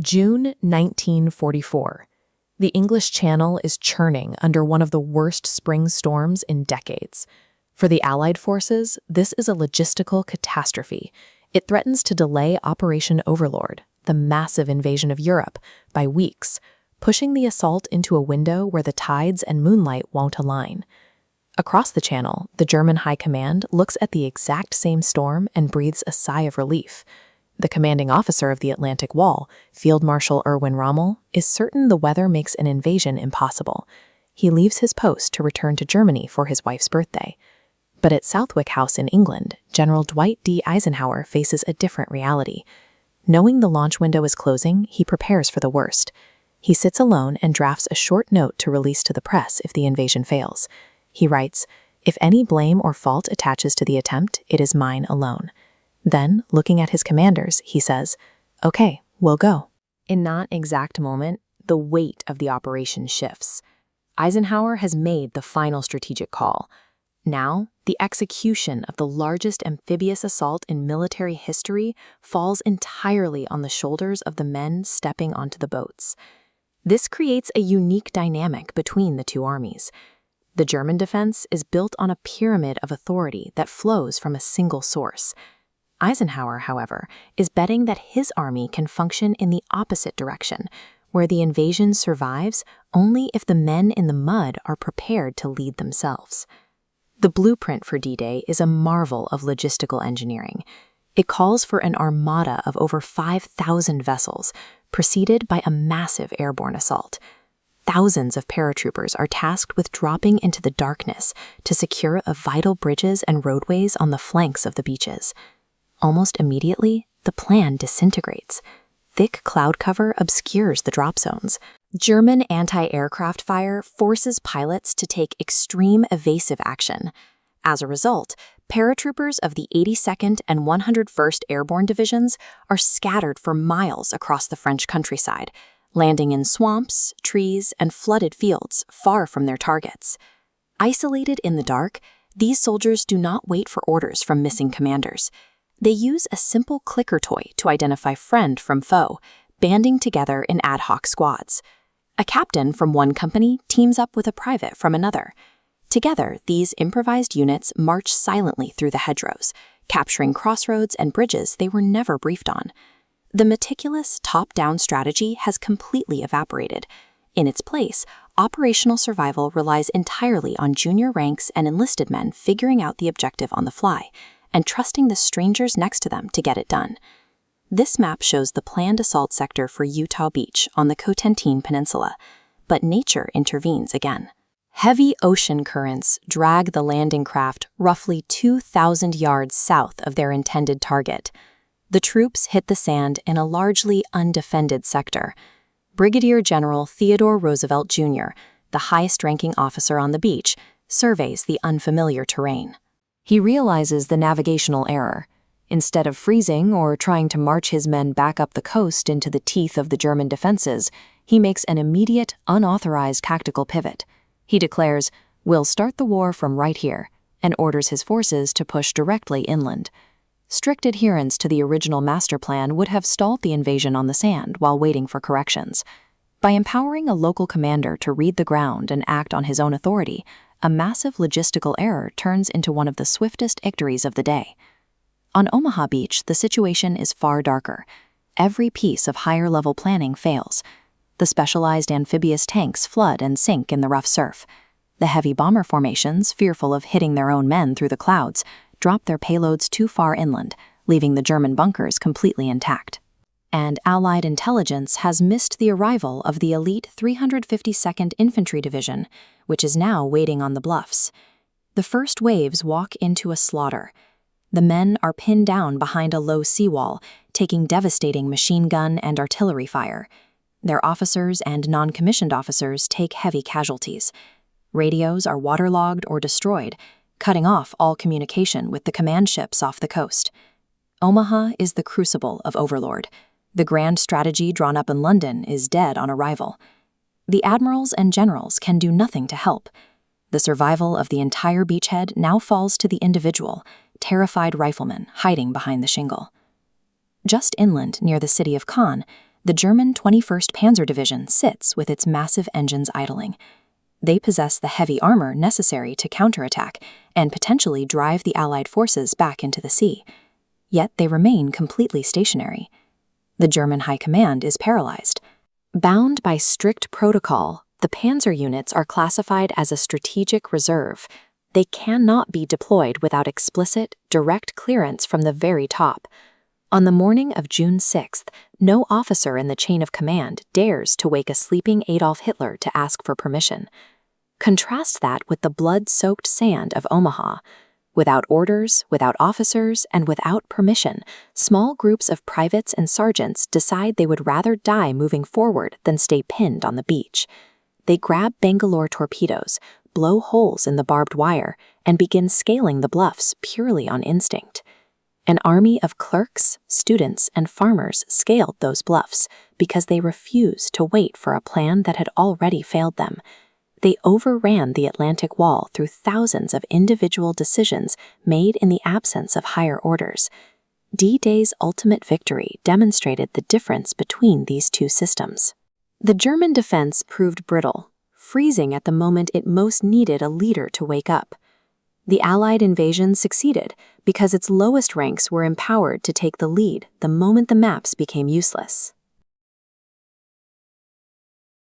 June 1944. The English Channel is churning under one of the worst spring storms in decades. For the Allied forces, this is a logistical catastrophe. It threatens to delay Operation Overlord, the massive invasion of Europe, by weeks, pushing the assault into a window where the tides and moonlight won't align. Across the Channel, the German High Command looks at the exact same storm and breathes a sigh of relief. The commanding officer of the Atlantic Wall, Field Marshal Erwin Rommel, is certain the weather makes an invasion impossible. He leaves his post to return to Germany for his wife's birthday. But at Southwick House in England, General Dwight D. Eisenhower faces a different reality. Knowing the launch window is closing, he prepares for the worst. He sits alone and drafts a short note to release to the press if the invasion fails. He writes, "If any blame or fault attaches to the attempt, it is mine alone." Then, looking at his commanders, he says, "Okay, we'll go." In that exact moment, the weight of the operation shifts. Eisenhower has made the final strategic call. Now, the execution of the largest amphibious assault in military history falls entirely on the shoulders of the men stepping onto the boats. This creates a unique dynamic between the two armies. The German defense is built on a pyramid of authority that flows from a single source. Eisenhower, however, is betting that his army can function in the opposite direction, where the invasion survives only if the men in the mud are prepared to lead themselves. The blueprint for D-Day is a marvel of logistical engineering. It calls for an armada of over 5,000 vessels, preceded by a massive airborne assault. Thousands of paratroopers are tasked with dropping into the darkness to secure vital bridges and roadways on the flanks of the beaches. Almost immediately, the plan disintegrates. Thick cloud cover obscures the drop zones. German anti-aircraft fire forces pilots to take extreme evasive action. As a result, paratroopers of the 82nd and 101st Airborne Divisions are scattered for miles across the French countryside, landing in swamps, trees, and flooded fields far from their targets. Isolated in the dark, these soldiers do not wait for orders from missing commanders. They use a simple clicker toy to identify friend from foe, banding together in ad hoc squads. A captain from one company teams up with a private from another. Together, these improvised units march silently through the hedgerows, capturing crossroads and bridges they were never briefed on. The meticulous top-down strategy has completely evaporated. In its place, operational survival relies entirely on junior ranks and enlisted men figuring out the objective on the fly, and trusting the strangers next to them to get it done. This map shows the planned assault sector for Utah Beach on the Cotentin Peninsula, but nature intervenes again. Heavy ocean currents drag the landing craft roughly 2,000 yards south of their intended target. The troops hit the sand in a largely undefended sector. Brigadier General Theodore Roosevelt Jr., the highest-ranking officer on the beach, surveys the unfamiliar terrain. He realizes the navigational error. Instead of freezing or trying to march his men back up the coast into the teeth of the German defenses, he makes an immediate, unauthorized tactical pivot. He declares, "We'll start the war from right here," and orders his forces to push directly inland. Strict adherence to the original master plan would have stalled the invasion on the sand while waiting for corrections. By empowering a local commander to read the ground and act on his own authority, a massive logistical error turns into one of the swiftest victories of the day. On Omaha Beach, the situation is far darker. Every piece of higher-level planning fails. The specialized amphibious tanks flood and sink in the rough surf. The heavy bomber formations, fearful of hitting their own men through the clouds, drop their payloads too far inland, leaving the German bunkers completely intact. And Allied intelligence has missed the arrival of the elite 352nd Infantry Division, which is now waiting on the bluffs. The first waves walk into a slaughter. The men are pinned down behind a low seawall, taking devastating machine gun and artillery fire. Their officers and non-commissioned officers take heavy casualties. Radios are waterlogged or destroyed, cutting off all communication with the command ships off the coast. Omaha is the crucible of Overlord. The grand strategy drawn up in London is dead on arrival. The admirals and generals can do nothing to help. The survival of the entire beachhead now falls to the individual, terrified rifleman hiding behind the shingle. Just inland, near the city of Caen, The German 21st Panzer Division sits with its massive engines idling. They possess the heavy armor necessary to counterattack and potentially drive the Allied forces back into the sea. Yet they remain completely stationary. The German High Command is paralyzed. Bound by strict protocol, the panzer units are classified as a strategic reserve. They cannot be deployed without explicit, direct clearance from the very top. On the morning of June 6th, no officer in the chain of command dares to wake a sleeping Adolf Hitler to ask for permission. Contrast that with the blood-soaked sand of Omaha. Without orders, without officers, and without permission, small groups of privates and sergeants decide they would rather die moving forward than stay pinned on the beach. They grab Bangalore torpedoes, blow holes in the barbed wire, and begin scaling the bluffs purely on instinct. An army of clerks, students, and farmers scaled those bluffs because they refused to wait for a plan that had already failed them. They overran the Atlantic Wall through thousands of individual decisions made in the absence of higher orders. D-Day's ultimate victory demonstrated the difference between these two systems. The German defense proved brittle, freezing at the moment it most needed a leader to wake up. The Allied invasion succeeded because its lowest ranks were empowered to take the lead the moment the maps became useless.